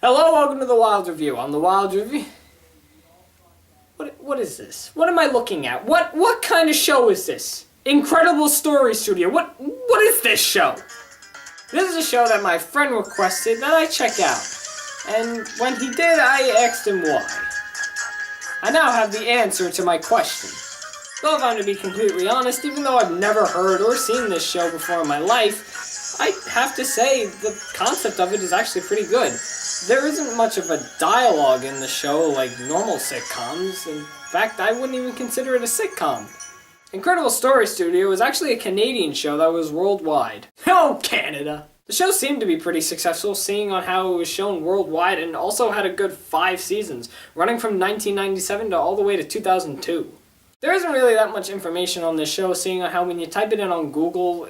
Hello, welcome to the Wild Review. On the Wild Review... What is this? What am I looking at? What kind of show is this? Incredible Story Studio. What is this show? This is a show that my friend requested that I check out. And when he did, I asked him why. I now have the answer to my question. Though if I'm to be completely honest, even though I've never heard or seen this show before in my life, I have to say the concept of it is actually pretty good. There isn't much of a dialogue in the show like normal sitcoms. In fact, I wouldn't even consider it a sitcom. Incredible Story Studio is actually a Canadian show that was worldwide. Oh, Canada! The show seemed to be pretty successful, seeing on how it was shown worldwide, and also had a good 5 seasons, running from 1997 to all the way to 2002. There isn't really that much information on this show, seeing on how when you type it in on Google,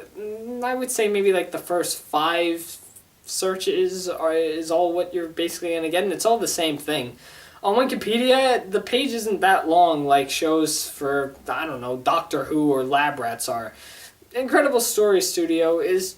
I would say maybe like the first 5 searches is all what you're basically going to get, and it's all the same thing. On Wikipedia, the page isn't that long like shows for, I don't know, Doctor Who or Lab Rats are. Incredible Story Studio is,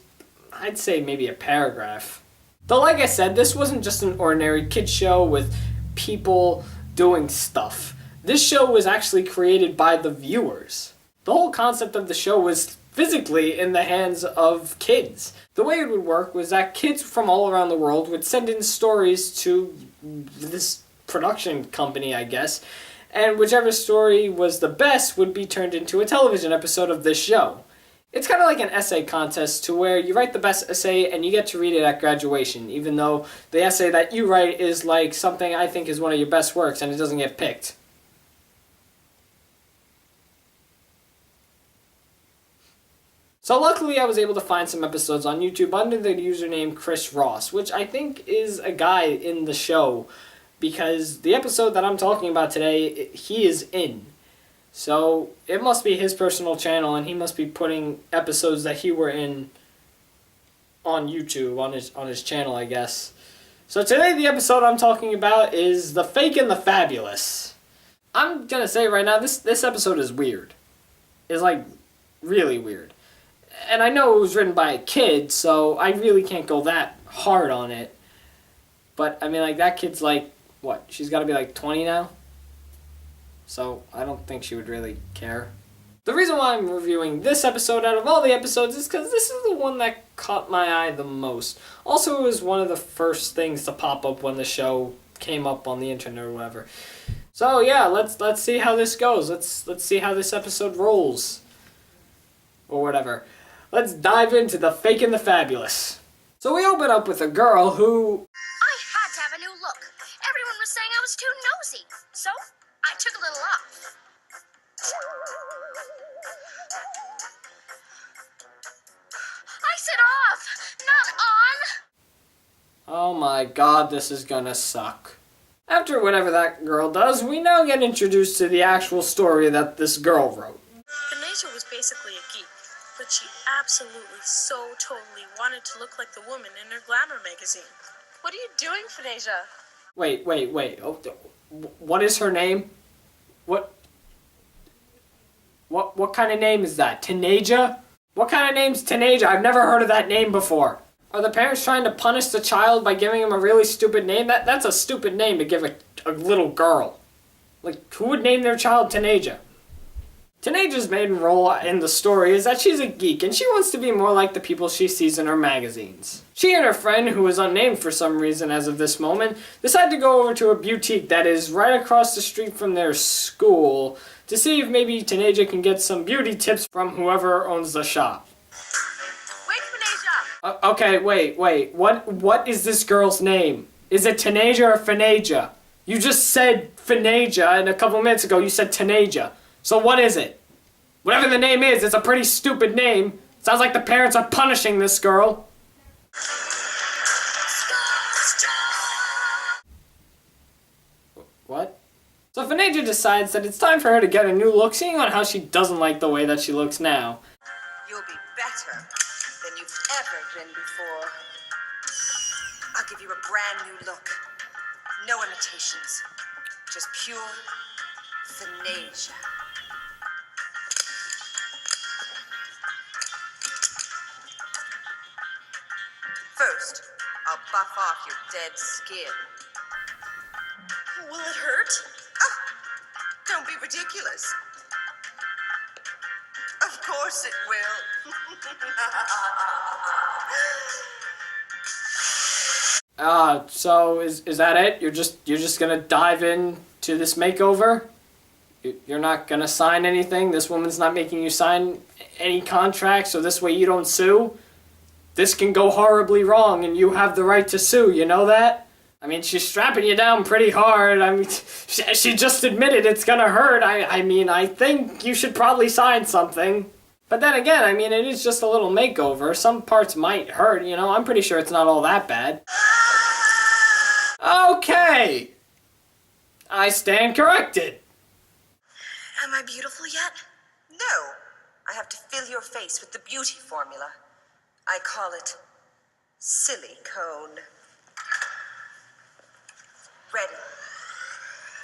I'd say, maybe a paragraph. Though like I said, this wasn't just an ordinary kid show with people doing stuff. This show was actually created by the viewers. The whole concept of the show was physically in the hands of kids. The way it would work was that kids from all around the world would send in stories to this production company, I guess, and whichever story was the best would be turned into a television episode of this show. It's kind of like an essay contest to where you write the best essay and you get to read it at graduation, even though the essay that you write is like something I think is one of your best works and it doesn't get picked. So luckily I was able to find some episodes on YouTube under the username Chris Ross, which I think is a guy in the show, because the episode that I'm talking about today, he is in. So it must be his personal channel, and he must be putting episodes that he were in on YouTube, on his channel, I guess. So today the episode I'm talking about is The Fake and the Fabulous. I'm gonna say right now, this episode is weird. It's like really weird. And I know it was written by a kid, so I really can't go that hard on it. But, I mean, like, that kid's like, what? She's got to be like 20 now? So, I don't think she would really care. The reason why I'm reviewing this episode out of all the episodes is because this is the one that caught my eye the most. Also, it was one of the first things to pop up when the show came up on the internet or whatever. So, yeah, let's see how this goes. Let's see how this episode rolls. Or whatever. Let's dive into The Fake and the Fabulous. So we open up with a girl who... I had to have a new look. Everyone was saying I was too nosy. So, I took a little off. I said off, not on. Oh my god, this is gonna suck. After whatever that girl does, we now get introduced to the actual story that this girl wrote. Vanessa was basically a geek, but she absolutely so totally wanted to look like the woman in her glamour magazine. What are you doing, Phanesia? Wait. Oh, what is her name? What kind of name is that? Tanaja? What kind of name's Tanaja? I've never heard of that name before. Are the parents trying to punish the child by giving him a really stupid name? That's a stupid name to give a little girl. Like, who would name their child Tanaja? Tanaja's main role in the story is that she's a geek, and she wants to be more like the people she sees in her magazines. She and her friend, who is unnamed for some reason as of this moment, decide to go over to a boutique that is right across the street from their school to see if maybe Tanaja can get some beauty tips from whoever owns the shop. Wait, Phanesia! Okay, wait. What is this girl's name? Is it Tanaja or Phaneja? You just said Phaneja, and a couple minutes ago you said Tanaja. So what is it? Whatever the name is, it's a pretty stupid name. Sounds like the parents are punishing this girl. What? So Phaneja decides that it's time for her to get a new look, seeing on how she doesn't like the way that she looks now. You'll be better than you've ever been before. I'll give you a brand new look. No imitations. Just pure Phanesia. First, I'll buff off your dead skin. Will it hurt? Oh, don't be ridiculous. Of course it will. So is that it? You're just gonna dive into this makeover? You're not gonna sign anything? This woman's not making you sign any contracts, so this way you don't sue? This can go horribly wrong, and you have the right to sue, you know that? I mean, she's strapping you down pretty hard. I mean, she just admitted it's gonna hurt. I mean, I think you should probably sign something. But then again, I mean, it is just a little makeover. Some parts might hurt, you know? I'm pretty sure it's not all that bad. Okay! I stand corrected. Am I beautiful yet? No, I have to fill your face with the beauty formula. I call it silicone. Ready.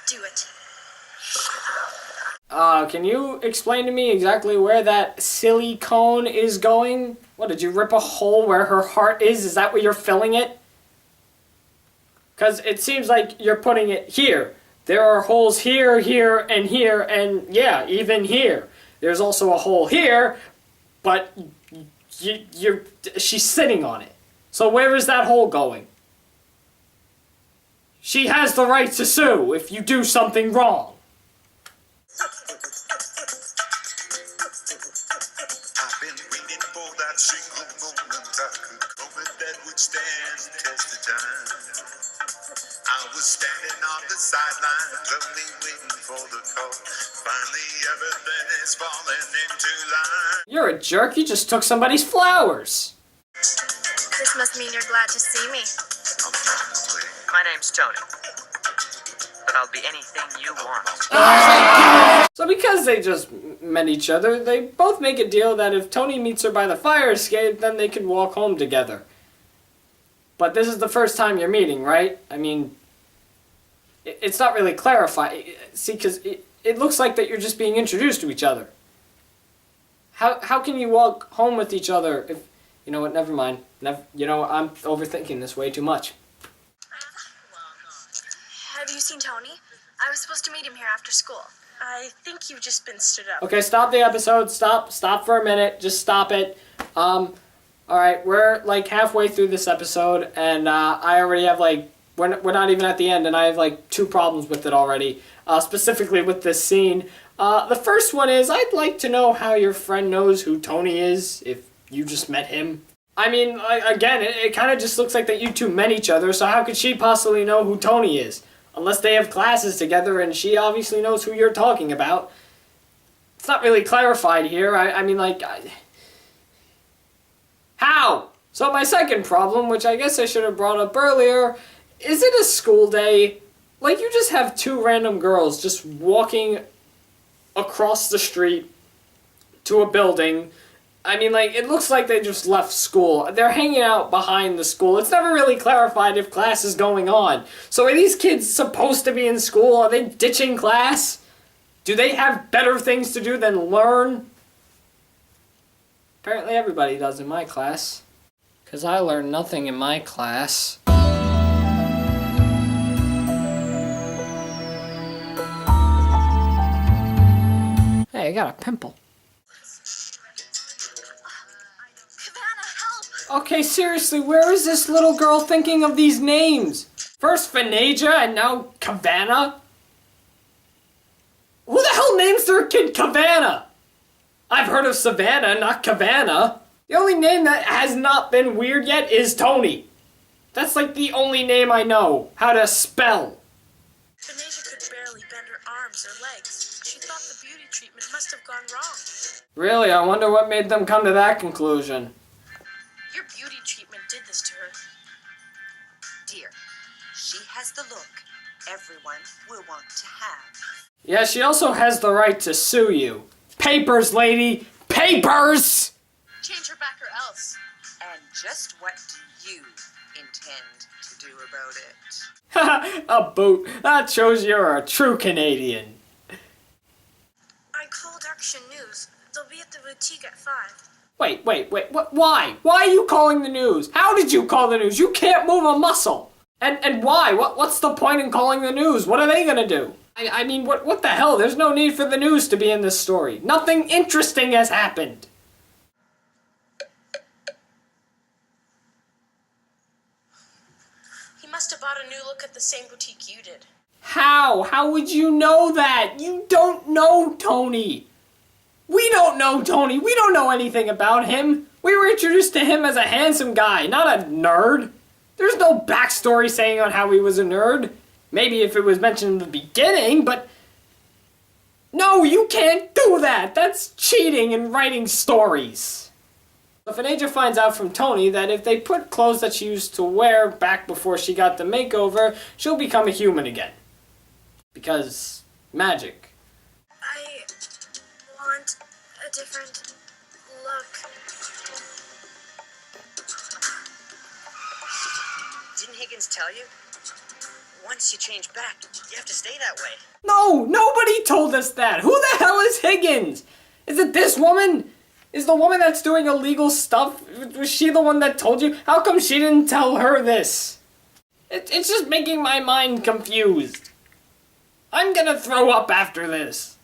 Do it. Can you explain to me exactly where that silicone is going? What, did you rip a hole where her heart is? Is that where you're filling it? Because it seems like you're putting it here. There are holes here, here, and yeah, even here. There's also a hole here, but she's sitting on it. So where is that hole going? She has the right to sue if you do something wrong. I've been waiting for that single moment I could come and that would stand the test of time. I was standing on the sidelines, only waiting for the call. Finally, everything is falling into line. You're a jerk. You just took somebody's flowers. This must mean you're glad to see me. My name's Tony, but I'll be anything you want. So because they just met each other, they both make a deal that if Tony meets her by the fire escape, then they can walk home together. But this is the first time you're meeting, right? I mean, it's not really clarified. See, because it looks like that you're just being introduced to each other. How can you walk home with each other if... You know what, never mind. You know, I'm overthinking this way too much. Have you seen Tony? I was supposed to meet him here after school. I think you've just been stood up. Okay, stop the episode. Stop for a minute. Just stop it. Alright, we're like halfway through this episode, and I already have like... We're not even at the end, and I have like 2 problems with it already. Specifically with this scene. The first one is, I'd like to know how your friend knows who Tony is, if you just met him. I mean, again, it kind of just looks like that you two met each other, so how could she possibly know who Tony is? Unless they have classes together, and she obviously knows who you're talking about. It's not really clarified here. I mean, like... How? So my second problem, which I guess I should have brought up earlier, is it a school day? Like, you just have 2 random girls just walking across the street to a building. I mean, like, it looks like they just left school. They're hanging out behind the school. It's never really clarified if class is going on. So are these kids supposed to be in school? Are they ditching class? Do they have better things to do than learn? Apparently everybody does in my class. 'Cause I learned nothing in my class. Hey, I got a pimple. Okay, seriously, where is this little girl thinking of these names? First Phanegia and now Cavanna? Who the hell names their kid Cavanna? I've heard of Savannah, not Cavanna. The only name that has not been weird yet is Tony. That's like the only name I know how to spell. Phanesia could barely bend her arms or legs. She thought the beauty treatment must have gone wrong. Really, I wonder what made them come to that conclusion. Your beauty treatment did this to her. Dear, she has the look everyone will want to have. Yeah, she also has the right to sue you. Papers, lady! Papers! Change her back or else. And just what do you intend to do about it? A boot. That shows you're a true Canadian. I called Action News. They'll be at the boutique at 5. Wait, what? Why? Why are you calling the news? How did you call the news? You can't move a muscle. And why? What's the point in calling the news? What are they gonna do? I mean, what the hell? There's no need for the news to be in this story. Nothing interesting has happened. He must have bought a new look at the same boutique you did. How? How would you know that? You don't know Tony. We don't know Tony. We don't know anything about him. We were introduced to him as a handsome guy, not a nerd. There's no backstory saying on how he was a nerd. Maybe if it was mentioned in the beginning, but... No, you can't do that! That's cheating and writing stories. If an agent finds out from Tony that if they put clothes that she used to wear back before she got the makeover, she'll become a human again. Because magic. I want a different look. Didn't Higgins tell you? Once you change back, you have to stay that way. No, nobody told us that. Who the hell is Higgins? Is it this woman? Is the woman that's doing illegal stuff, was she the one that told you? How come she didn't tell her this? It's just making my mind confused. I'm gonna throw up after this.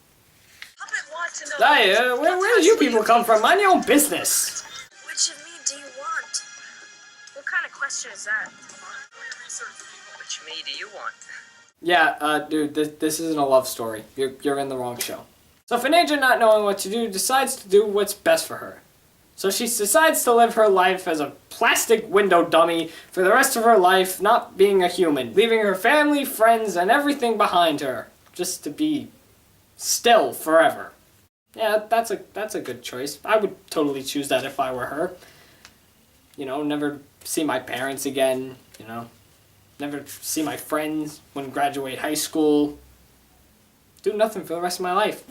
Puppet wants to know. Hey, where do you people come from? Mind your own business. Which of me do you want? What kind of question is that? Which me do you want? Yeah, dude, this isn't a love story. You're in the wrong show. So if an agent not knowing what to do decides to do what's best for her. So she decides to live her life as a plastic window dummy for the rest of her life, not being a human, leaving her family, friends, and everything behind her, just to be still forever. Yeah, that's a good choice. I would totally choose that if I were her. You know, never see my parents again, you know. Never see my friends when graduate high school. Do nothing for the rest of my life.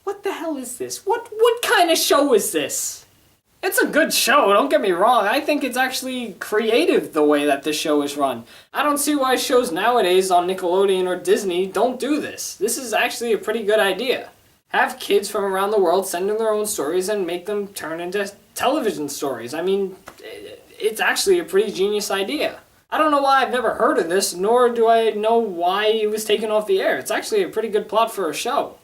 What the hell is this? What kind of show is this? It's a good show, don't get me wrong. I think it's actually creative the way that this show is run. I don't see why shows nowadays on Nickelodeon or Disney don't do this. This is actually a pretty good idea. Have kids from around the world send in their own stories and make them turn into television stories. I mean, it's actually a pretty genius idea. I don't know why I've never heard of this, nor do I know why it was taken off the air. It's actually a pretty good plot for a show.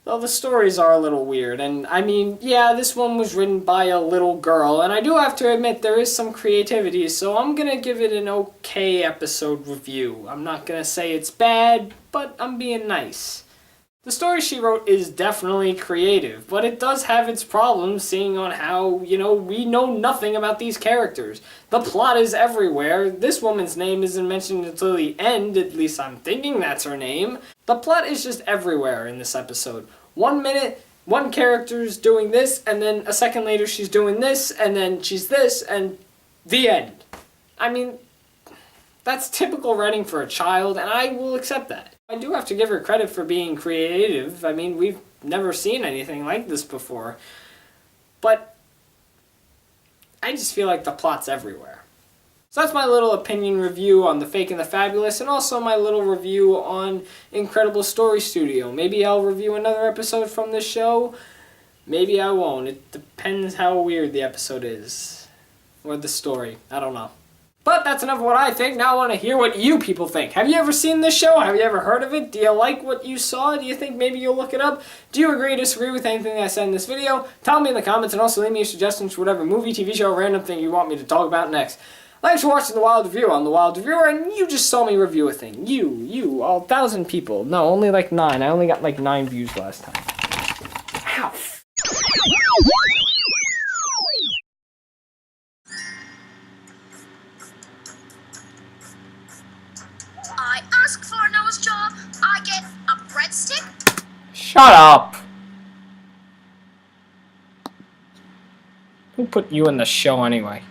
Though the stories are a little weird, and I mean, yeah, this one was written by a little girl, and I do have to admit there is some creativity, so I'm gonna give it an okay episode review. I'm not gonna say it's bad, but I'm being nice. The story she wrote is definitely creative, but it does have its problems seeing on how, you know, we know nothing about these characters. The plot is everywhere. This woman's name isn't mentioned until the end, at least I'm thinking that's her name. The plot is just everywhere in this episode. 1 minute, one character's doing this, and then a second later she's doing this, and then she's this, and the end. I mean, that's typical writing for a child, and I will accept that. I do have to give her credit for being creative. I mean, we've never seen anything like this before. But I just feel like the plot's everywhere. So that's my little opinion review on The Fake and the Fabulous, and also my little review on Incredible Story Studio. Maybe I'll review another episode from this show. Maybe I won't. It depends how weird the episode is. Or the story. I don't know. But that's enough of what I think. Now I want to hear what you people think. Have you ever seen this show? Have you ever heard of it? Do you like what you saw? Do you think maybe you'll look it up? Do you agree or disagree with anything I said in this video? Tell me in the comments, and also leave me your suggestions for whatever movie, TV show, or random thing you want me to talk about next. Thanks for watching The Wild Reviewer. I'm The Wild Reviewer, and you just saw me review a thing. You, all 1,000 people. No, only like 9. I only got like 9 views last time. Ow. I ask for a nose job, I get a breadstick. Shut up. Who put you in the show anyway?